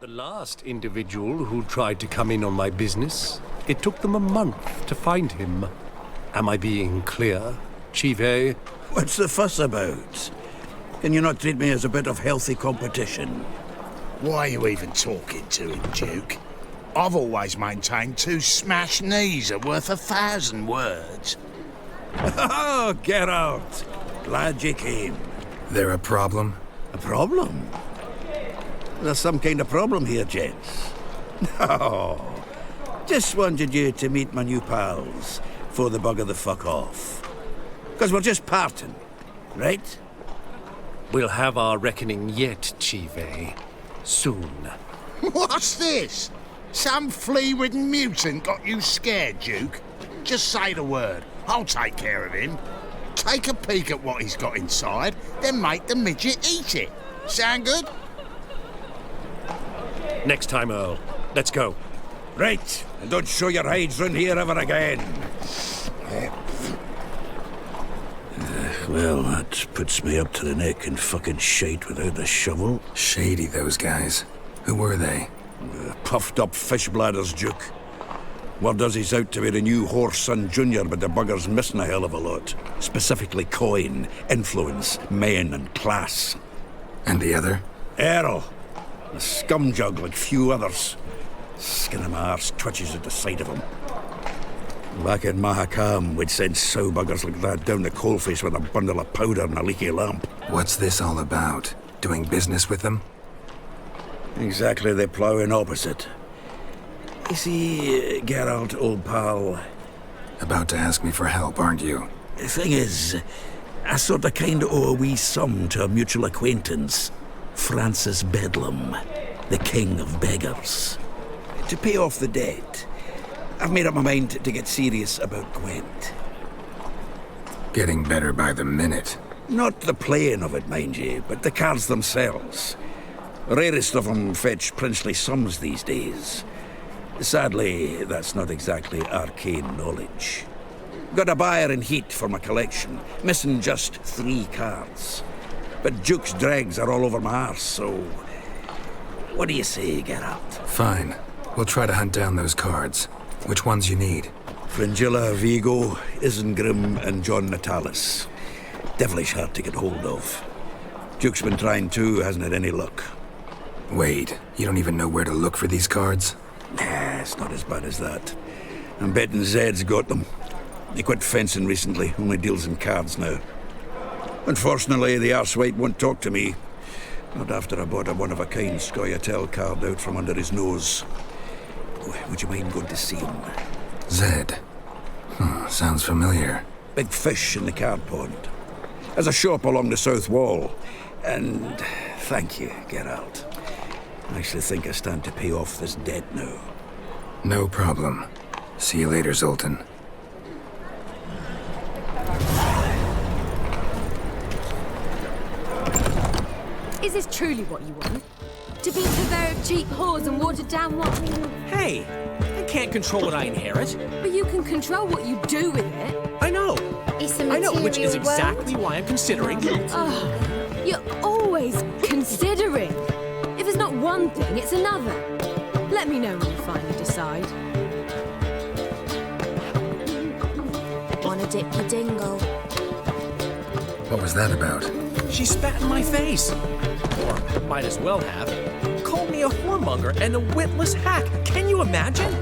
The last individual who tried to come in on my business, it took them a month to find him. Am I being clear, Chivay? What's the fuss about? Can you not treat me as a bit of healthy competition? Why are you even talking to him, Duke? I've always maintained 2 smashed knees are worth 1,000 words. Oh, Geralt! Glad you came. There a problem? A problem? There's some kind of problem here, gents. No. Just wanted you to meet my new pals before they bugger the fuck off. Because we're just parting, right? We'll have our reckoning yet, Chivay. Soon. What's this? Some flea-ridden mutant got you scared, Duke? Just say the word. I'll take care of him. Take a peek at what he's got inside, then make the midget eat it. Sound good? Next time, Earl. Let's go. Right, and don't show your hides round here ever again. Well, that puts me up to the neck in fucking shite without a shovel. Shady, those guys. Who were they? Puffed up fish bladders, Duke. Word does he's out to be the new Whoreson Jr., but the bugger's missing a hell of a lot. Specifically coin, influence, men, and class. And the other? Earl. A scumjug like few others. Skin of my arse twitches at the sight of him. Back in Mahakam, we'd send sow buggers like that down the coalface with a bundle of powder and a leaky lamp. What's this all about? Doing business with them? Exactly the ploughing opposite. You see, Geralt, old pal... About to ask me for help, aren't you? The thing is, I sort of kind of owe a wee sum to a mutual acquaintance. Francis Bedlam, the king of beggars. To pay off the debt, I've made up my mind to get serious about Gwent. Getting better by the minute. Not the playing of it, mind you, but the cards themselves. Rarest of them fetch princely sums these days. Sadly, that's not exactly arcane knowledge. Got a buyer in heat for my collection, missing just 3 cards. But Duke's dregs are all over my arse, so... What do you say, Geralt? Fine. We'll try to hunt down those cards. Which ones you need? Fringilla, Vigo, Isengrim, and John Natalis. Devilish hard to get hold of. Duke's been trying too, hasn't had any luck. Wait, you don't even know where to look for these cards? Nah, it's not as bad as that. I'm betting Zed's got them. He quit fencing recently, only deals in cards now. Unfortunately, the arsewite won't talk to me. Not after I bought a one-of-a-kind Scoia'tael card out from under his nose. Would you mind going to see him? Zed. Sounds familiar. Big fish in the card pond. There's a shop along the south wall. And thank you, Geralt. I actually think I stand to pay off this debt now. No problem. See you later, Zoltan. Is this truly what you want? To be a purveyor of cheap whores and watered down wine? Hey, I can't control what I inherit. But you can control what you do with it. I know. It's a I know, which is material exactly world. why I'm considering. Oh, you're always considering. If it's not one thing, it's another. Let me know when you finally decide. Wanna dip your dingle? What was that about? She spat in my face. Or might as well have. Called me a whoremonger and a witless hack. Can you imagine?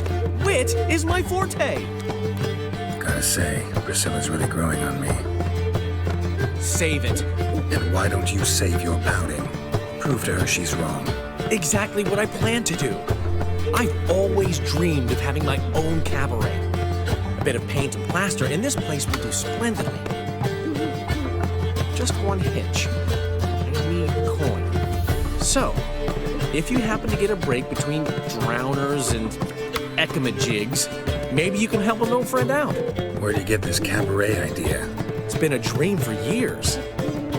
Wit is my forte. Gotta say, Priscilla's really growing on me. Save it. And why don't you save your pouting? Prove to her she's wrong. Exactly what I plan to do. I've always dreamed of having my own cabaret. A bit of paint and plaster, and this place will do splendidly. Just one hitch. I need coin. So, if you happen to get a break between drowners and ecamajigs, maybe you can help an old friend out. Where'd you get this cabaret idea? It's been a dream for years.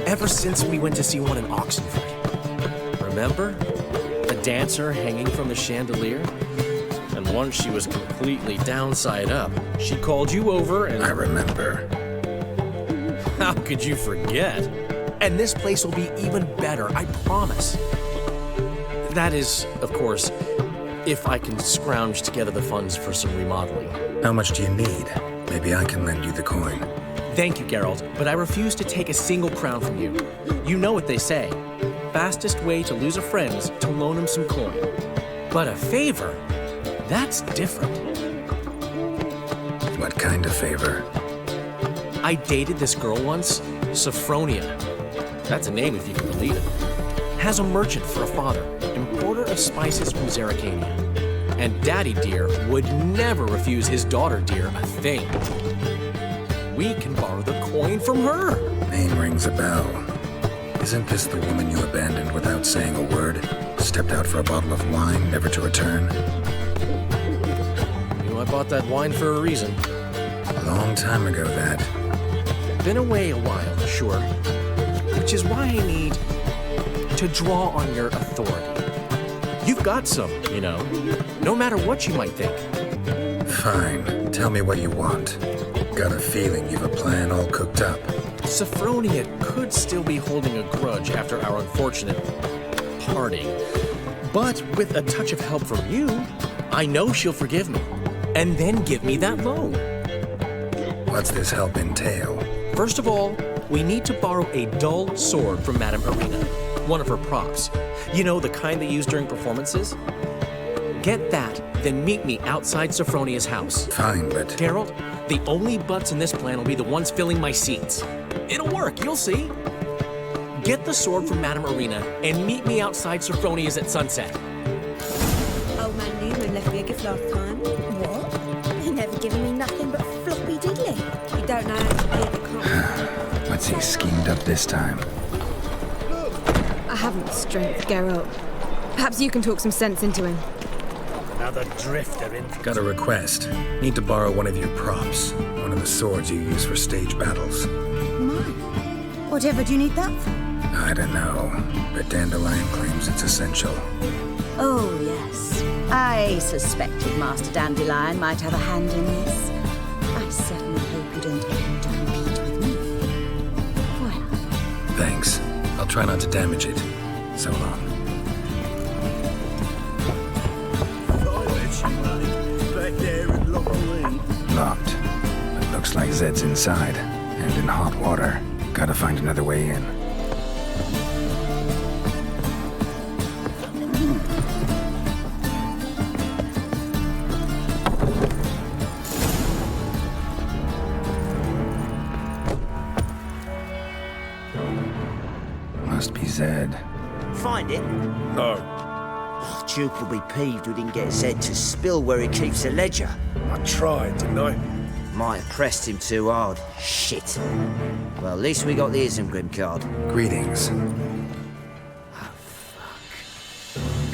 Ever since we went to see one in Oxenford. Remember? The dancer hanging from the chandelier? And once she was completely downside up, she called you over and... I remember. How could you forget? And this place will be even better, I promise. That is, of course, if I can scrounge together the funds for some remodeling. How much do you need? Maybe I can lend you the coin. Thank you, Geralt, but I refuse to take a single crown from you. You know what they say. Fastest way to lose a friend's to loan him some coin. But a favor? That's different. What kind of favor? I dated this girl once, Sophronia. That's a name if you can believe it. Has a merchant for a father, importer of spices from Zerrikania. And Daddy Dear would never refuse his daughter Dear a thing. We can borrow the coin from her. Name rings a bell. Isn't this the woman you abandoned without saying a word? Stepped out for a bottle of wine, never to return? You know, I bought that wine for a reason. A long time ago, that. Been away a while, sure. Which is why I need to draw on your authority. You've got some, you know, no matter what you might think. Fine. Tell me what you want. Got a feeling you've a plan all cooked up. Sophronia could still be holding a grudge after our unfortunate parting. But with a touch of help from you, I know she'll forgive me. And then give me that loan. What's this help entail? First of all, we need to borrow a dull sword from Madame Irina, one of her props. You know, the kind they use during performances? Get that, then meet me outside Sophronia's house. Fine, but... Geralt, the only butts in this plan will be the ones filling my seats. It'll work, you'll see. Get the sword from Madame Irina and meet me outside Sophronia's at sunset. Old man Newman left me a gift last time. What? He never given me nothing but floppy diddly. You don't know how to play the card. What's he schemed up this time? I haven't the strength, Geralt. Perhaps you can talk some sense into him. Another drifter in. Got a request. Need to borrow one of your props. One of the swords you use for stage battles. Mine? Whatever do you need that for? I don't know, but Dandelion claims it's essential. Oh, yes. I suspected Master Dandelion might have a hand in this. I certainly hope you don't aim to compete with me. Voilà. Thanks. I'll try not to damage it. So long. Locked. But looks like Zed's inside. And in hot water. Gotta find another way in. Must be Zed. Find it? No. Oh, Duke will be peeved we didn't get Zed to spill where he keeps the ledger. I tried, didn't I? Might have pressed him too hard. Shit. Well, at least we got the Isengrim card. Greetings. Oh, fuck.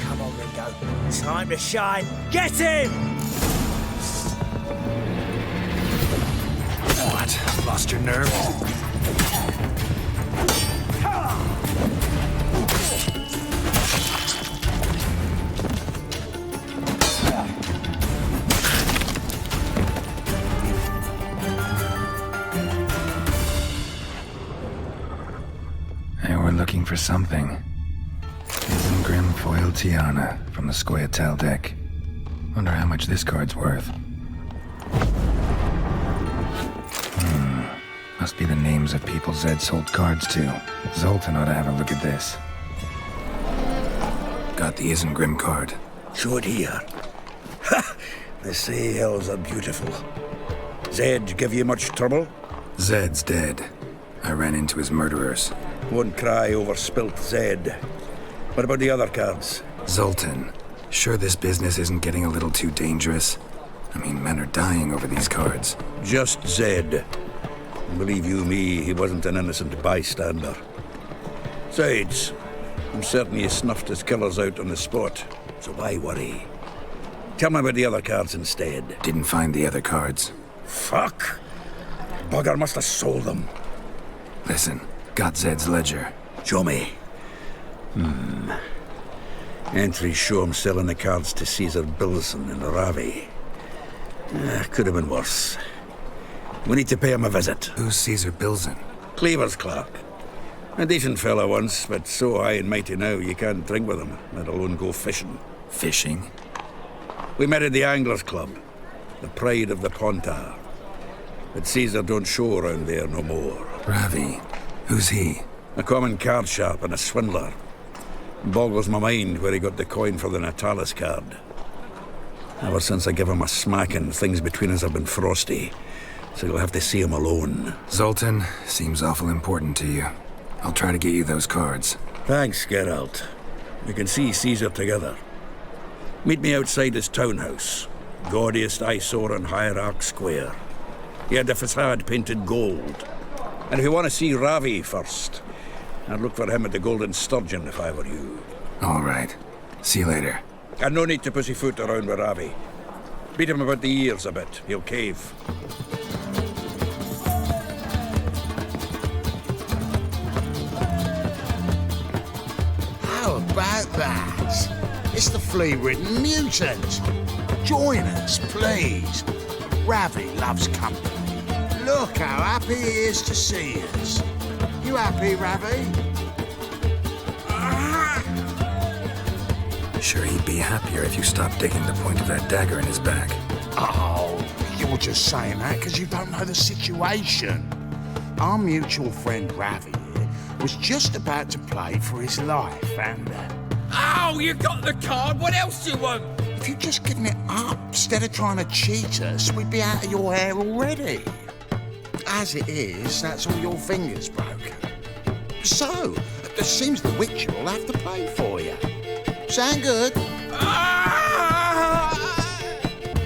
Come on, Ringo. Time to shine. Get him! What? Lost your nerve? Looking for something. Isengrim foil Tiana from the Scoia'tael deck. Wonder how much this card's worth. Must be the names of people Zed sold cards to. Zoltan ought to have a look at this. Got the Isengrim card. Show it here. Ha! They say elves are beautiful. Zed give you much trouble? Zed's dead. I ran into his murderers. Won't cry over spilt Zed. What about the other cards? Zoltan, sure this business isn't getting a little too dangerous? I mean, men are dying over these cards. Just Zed. Believe you me, he wasn't an innocent bystander. Besides, I'm certain he snuffed his killers out on the spot, so why worry? Tell me about the other cards instead. Didn't find the other cards. Fuck! Bugger must have sold them. Listen, got Zed's ledger. Show me. Entries show him selling the cards to Caesar Bilson in Ravi. Could have been worse. We need to pay him a visit. Who's Caesar Bilson? Cleaver's clerk. A decent fella once, but so high and mighty now you can't drink with him, let alone go fishing. Fishing? We met at the Anglers Club, the pride of the Pontar. But Caesar don't show around there no more. Ravi. Who's he? A common card sharp and a swindler. Boggles my mind where he got the coin for the Natalis card. Ever since I gave him a smacking, things between us have been frosty. So you'll have to see him alone. Zoltan seems awful important to you. I'll try to get you those cards. Thanks, Geralt. We can see Caesar together. Meet me outside his townhouse. Gaudiest eyesore on Hierarch Square. He had the facade painted gold. And if you want to see Ravi first, I'd look for him at the Golden Sturgeon if I were you. All right. See you later. And no need to pussyfoot around with Ravi. Beat him about the ears a bit. He'll cave. How about that? It's the flea-ridden mutant. Join us, please. Ravi loves company. Look how happy he is to see us. You happy, Ravi? Sure, he'd be happier if you stopped digging the point of that dagger in his back. Oh, you're just saying that because you don't know the situation. Our mutual friend Ravi here was just about to play for his life and... Oh, you got the card. What else do you want? If you'd just given it up instead of trying to cheat us, we'd be out of your hair already. As it is, that's all your fingers broken. So, it seems the Witcher will have to play for you. Sound good?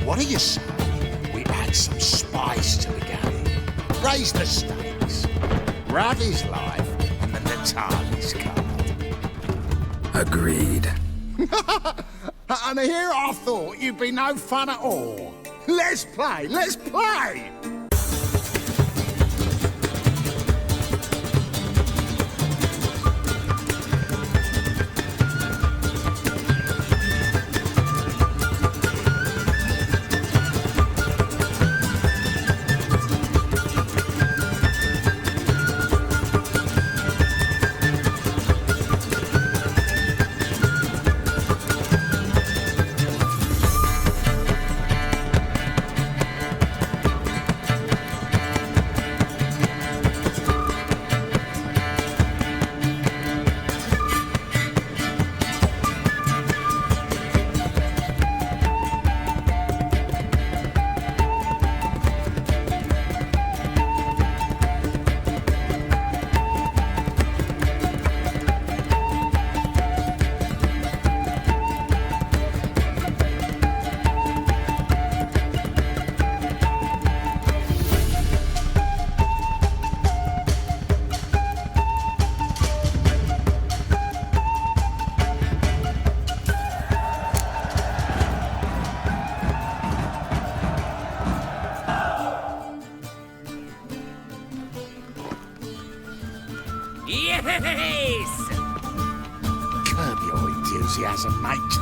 What do you say? We add some spice to the game. Raise the stakes. Ravi's life and the Natalis card. Agreed. And here I thought you'd be no fun at all. Let's play, let's play! Yes! Curb your enthusiasm, mate,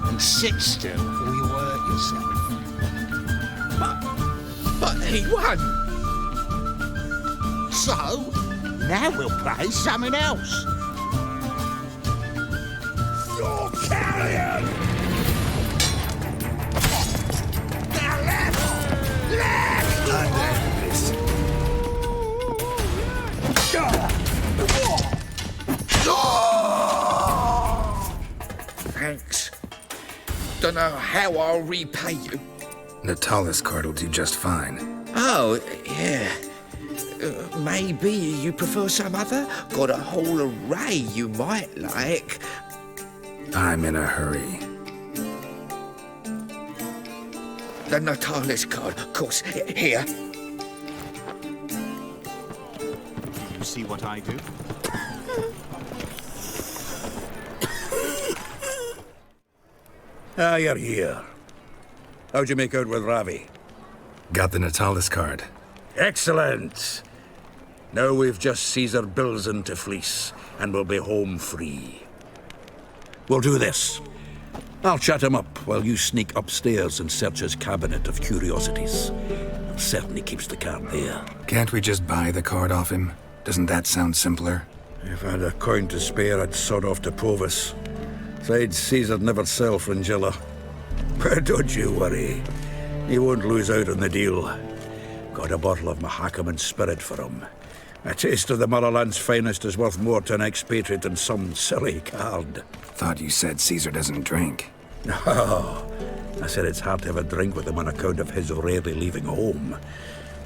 and sit still or you'll hurt yourself. But he won! So, now we'll play something else. You're carrion! Now left! Left! And then this. Thanks. Don't know how I'll repay you. Natalis card will do just fine. Oh, yeah. Maybe you prefer some other? Got a whole array you might like. I'm in a hurry. The Natalis card, of course. Here. You see what I do? Ah, you're here. How'd you make out with Ravi? Got the Natalis card. Excellent! Now we've just Caesar Bilzen to fleece, and we'll be home free. We'll do this. I'll chat him up while you sneak upstairs and search his cabinet of curiosities. Certainly keeps the card there. Can't we just buy the card off him? Doesn't that sound simpler? If I had a coin to spare, I'd sod off to Provis. Besides, Caesar'd never sell Fringilla. But don't you worry. He won't lose out on the deal. Got a bottle of Mahakaman spirit for him. A taste of the motherland's finest is worth more to an expatriate than some silly card. Thought you said Caesar doesn't drink. No, I said it's hard to have a drink with him on account of his rarely leaving home.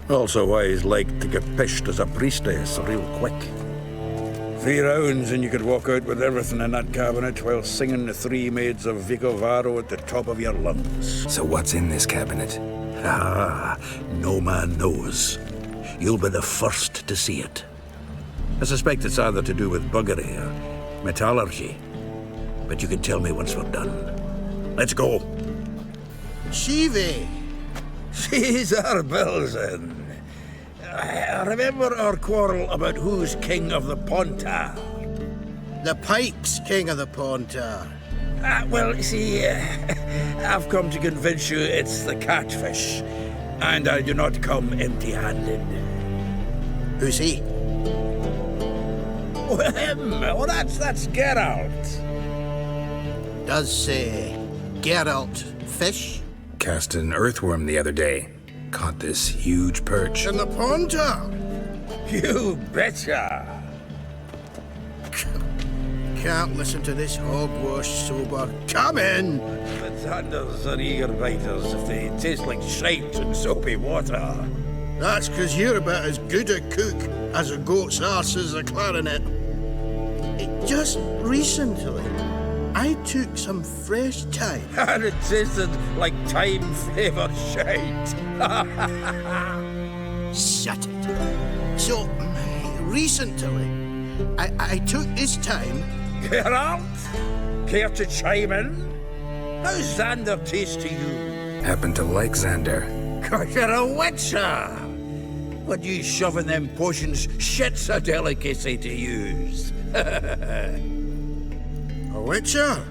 Also why he's like to get pished as a priestess real quick. 3 rounds and you could walk out with everything in that cabinet while singing the 3 maids of Vicovaro at the top of your lungs. So what's in this cabinet? Ah, no man knows. You'll be the first to see it. I suspect it's either to do with buggery or metallurgy. But you can tell me once we're done. Let's go. Chivay! Caesar Belzen. Remember our quarrel about who's king of the Pontar? The Pike's king of the Pontar. Well, you see, I've come to convince you it's the catfish. And I do not come empty-handed. Who's he? Well, him. Well, that's Geralt. Does Geralt fish? Cast an earthworm the other day. Caught this huge perch. In the Pontar? You betcha. Can't listen to this hogwash sober. Come in! The Tanders are eager biters if they taste like shite and soapy water. That's 'cause you're about as good a cook as a goat's arse is a clarinet. Just recently, I took some fresh thyme. And it tasted like thyme-flavoured shite. Shut it. So, recently, I took this thyme. Geralt? Care to chime in? How's Xander taste to you? Happen to like Xander. 'Cause you're a witcher. But you shoving them potions, shit's a delicacy to use. A witcher?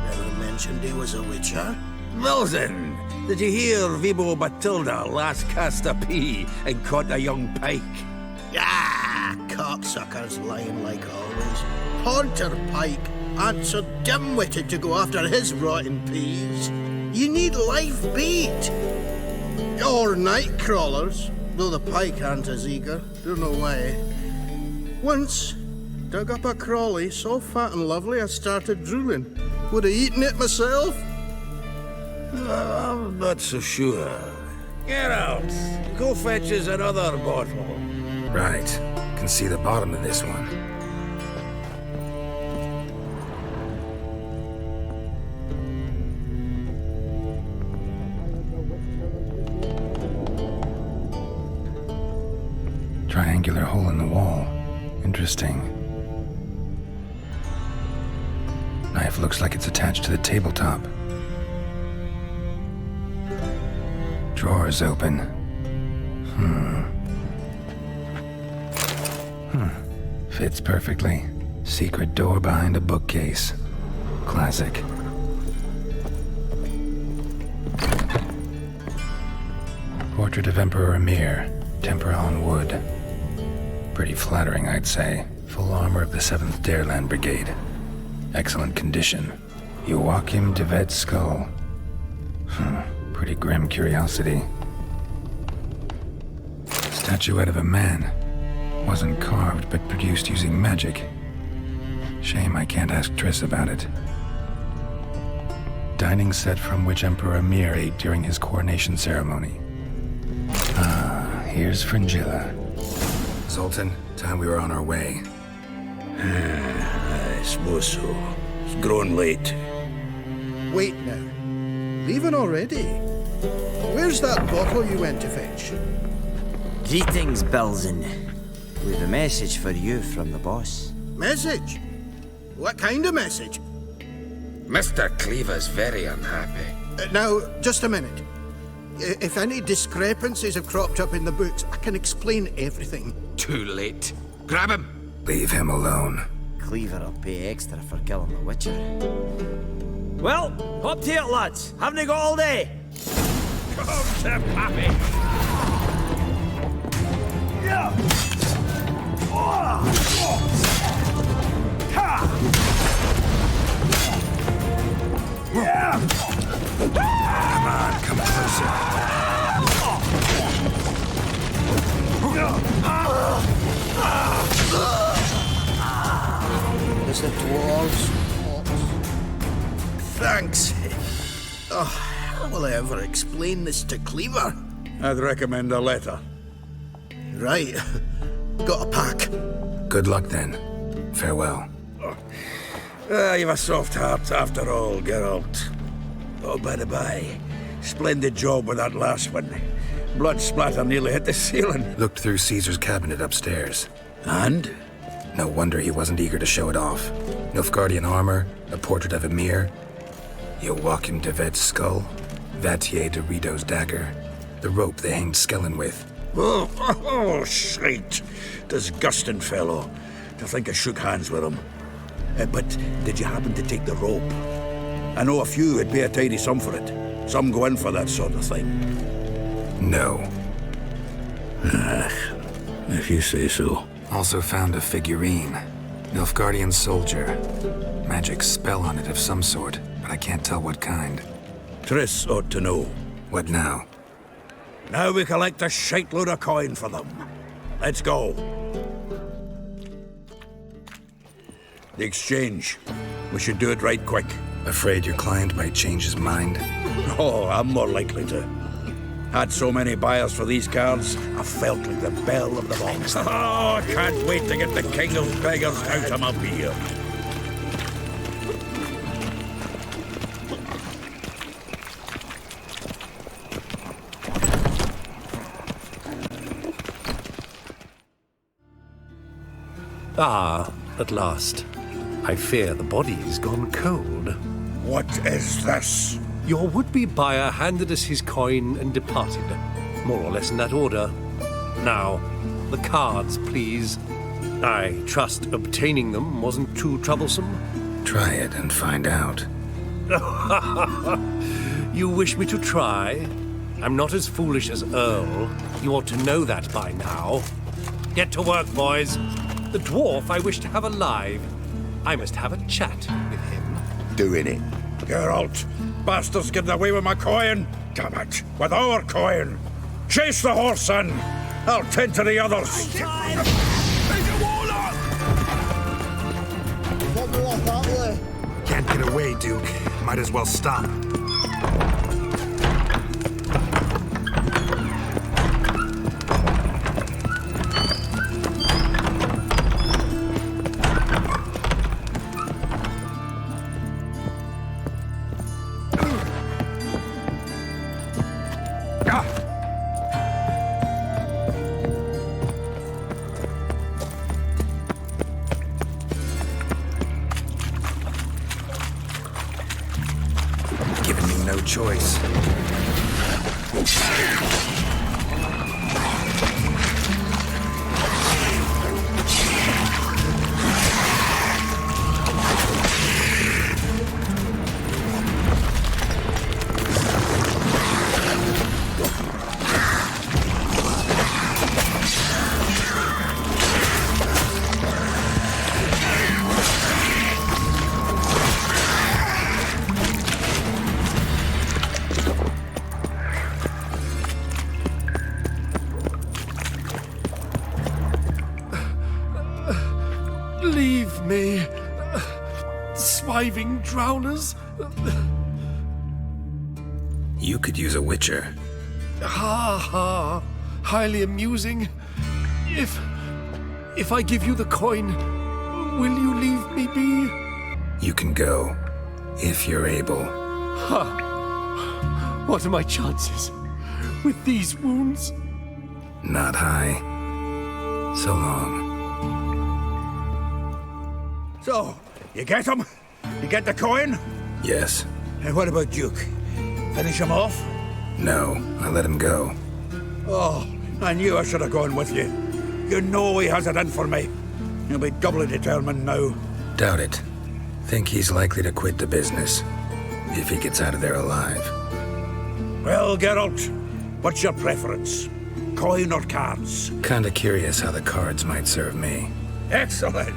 Never mentioned he was a witcher. Wilson, did you hear Vibo Batilda last cast a pea and caught a young pike? Ah, cocksuckers lying like always. Pontar Pike aren't so dim-witted to go after his rotten peas. You need live bait. Or night crawlers, though the pike aren't as eager. Don't know why. Once, dug up a crawly so fat and lovely I started drooling. Would have eaten it myself. I'm not so sure. Geralt, go fetch us another bottle. Right. Can see the bottom of this one. Triangular hole in the wall. Interesting. Knife looks like it's attached to the tabletop. Drawer's open. Fits perfectly. Secret door behind a bookcase. Classic. Portrait of Emperor Emir. Tempera on wood. Pretty flattering, I'd say. Full armor of the 7th Dareland Brigade. Excellent condition. Joachim de Ved's skull. Pretty grim curiosity. Statuette of a man. Wasn't carved, but produced using magic. Shame I can't ask Triss about it. Dining set from which Emperor Emir ate during his coronation ceremony. Here's Fringilla. Zoltan, time we were on our way. I suppose so. It's grown late. Wait now. Leaving already? Where's that bottle you went to fetch? Greetings, Belzen. We've a message for you from the boss. Message? What kind of message? Mr. Cleaver's very unhappy. Now, just a minute. If any discrepancies have cropped up in the books, I can explain everything. Too late. Grab him! Leave him alone. Cleaver will pay extra for killing the Witcher. Well, hop to it, lads. Haven't you got all day? Come to Pappy! Yeah. Come on, come closer. There's the dwarves. Thanks. Oh, how will I ever explain this to Cleaver? I'd recommend a letter. Right. Got a pack. Good luck then. Farewell. You've a soft heart after all, Geralt. Oh, by the by, splendid job with that last one. Blood splatter nearly hit the ceiling. Looked through Caesar's cabinet upstairs. And? No wonder he wasn't eager to show it off. Nilfgaardian armor, a portrait of Emir, Joachim de Vet's skull, Vatier de Rideau's dagger, the rope they hanged Skellen with. Oh, shite. Disgusting fellow. To think I shook hands with him. But did you happen to take the rope? I know a few would pay a tidy sum for it. Some go in for that sort of thing. No. If you say so. Also found a figurine. Nilfgaardian soldier. Magic spell on it of some sort, but I can't tell what kind. Triss ought to know. What now? Now we collect a shite-load of coin for them. Let's go. The exchange. We should do it right quick. Afraid your client might change his mind? Oh, I'm more likely to. Had so many buyers for these cards, I felt like the belle of the box. Oh, I can't wait to get the king of beggars out of my beer. Ah, at last. I fear the body's gone cold. What is this? Your would-be buyer handed us his coin and departed, more or less in that order. Now, the cards, please. I trust obtaining them wasn't too troublesome? Try it and find out. You wish me to try? I'm not as foolish as Earl. You ought to know that by now. Get to work, boys. The dwarf I wish to have alive. I must have a chat with him. Doing it. Geralt, bastards getting away with my coin. Damn it, with our coin. Chase the horse, son. I'll tend to the others. Can't get away, Duke. Might as well stop. Choice. Leave me, swiving drowners. You could use a witcher. Ha ha, highly amusing. If I give you the coin, will you leave me be? You can go, if you're able. Ha! What are my chances with these wounds? Not high. So long. So, you get him? You get the coin? Yes. And what about Duke? Finish him off? No, I let him go. Oh, I knew I should have gone with you. You know he has it in for me. He'll be doubly determined now. Doubt it. Think he's likely to quit the business, if he gets out of there alive. Well, Geralt, what's your preference? Coin or cards? Kinda curious how the cards might serve me. Excellent.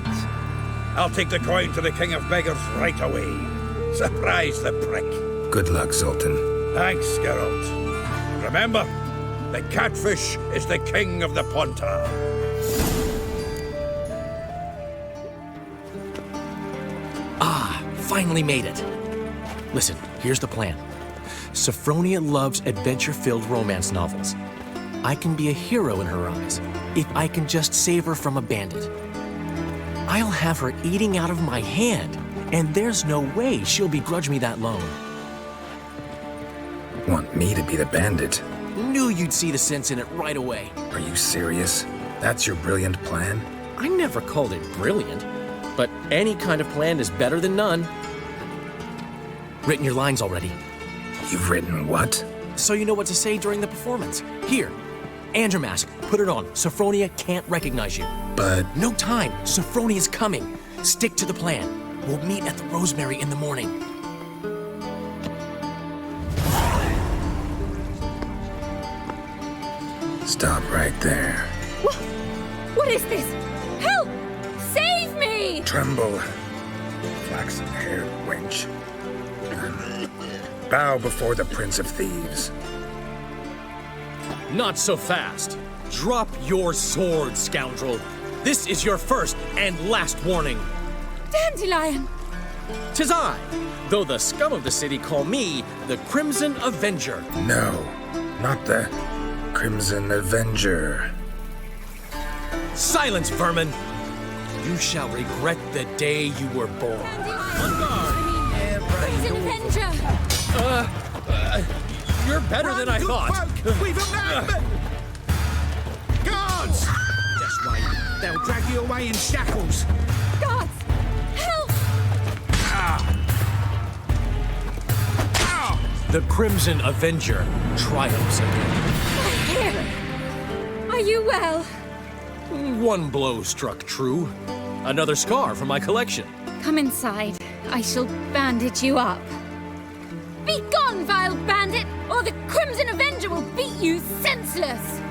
I'll take the coin to the King of Beggars right away. Surprise the prick. Good luck, Zoltan. Thanks, Geralt. Remember, the catfish is the king of the Pontar. Finally made it. Listen, here's the plan. Sophronia loves adventure-filled romance novels. I can be a hero in her eyes if I can just save her from a bandit. I'll have her eating out of my hand, and there's no way she'll begrudge me that loan. Want me to be the bandit? Knew you'd see the sense in it right away. Are you serious? That's your brilliant plan? I never called it brilliant, but any kind of plan is better than none. Written your lines already. You've written what? So you know what to say during the performance. Here, Andrew mask, put it on. Sophronia can't recognize you. But... No time. Sophronia's coming. Stick to the plan. We'll meet at the Rosemary in the morning. Stop right there. What is this? Help! Save me! Tremble, flaxen-haired wench. Bow before the Prince of Thieves. Not so fast. Drop your sword, scoundrel. This is your first and last warning. Dandelion! 'Tis I, though the scum of the city call me the Crimson Avenger. No, not the Crimson Avenger. Silence, vermin! You shall regret the day you were born. On guard! Crimson Avenger! You're better than I thought. We've a madman! Guards! This way. They'll drag you away in shackles. Guards! Help! The Crimson Avenger triumphs again. Here! Are you well? One blow struck true. Another scar from my collection. Come inside. I shall bandage you up. Be gone, vile bandit, or the Crimson Avenger will beat you senseless!